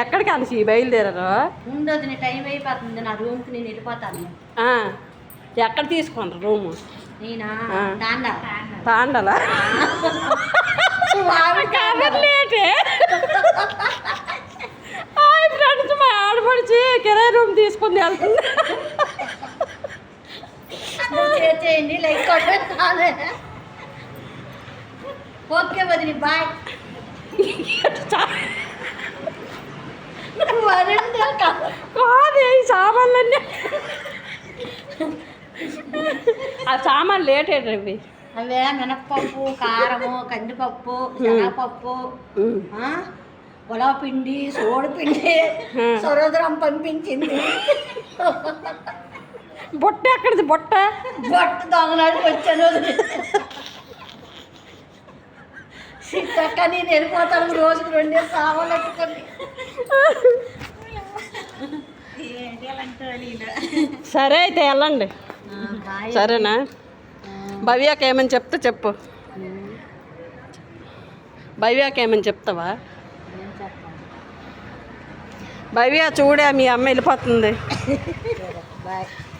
ఎక్కడికి అనిసి బయలుదేరారు? ఉండదు, నీ టైం అయిపోతుంది, నా రూమ్కి నేను వెళ్ళిపోతాను. ఎక్కడ తీసుకున్నారు రూము? నేనా? తాండలా? లేటే ఫ్రెండ్స్, మా ఆడపడిచి కిరాయి రూమ్ తీసుకుని వెళ్తుంది. చేయండి, లైక్ కొట్టాలి. ఓకే వదిలి, బాయ్. కాదు, ఈ సామాన్లన్నీ ఆ సామాన్లు లేటేటవి. అవే మినప్పప్పు, కారము, కందిపప్పు, శనగపప్పు, ఉలవపిండి, సోడిపిండి, సరోదరం పంపించింది. బొట్ట ఎక్కడిది? బొట్ట దొంగనాడికి వచ్చాను. సిట్టక్క నేను వెళ్ళిపోతాను, రోజుకు 2 సామాన్లు పెట్టుకొని. సరే అయితే వెళ్ళండి. సరేనా? భవ్యాకి ఏమని చెప్తా చెప్పు. భవ్యాకి ఏమని చెప్తావా? భవ్య చూడే, మీ అమ్మ వెళ్ళిపోతుంది. బాయ్.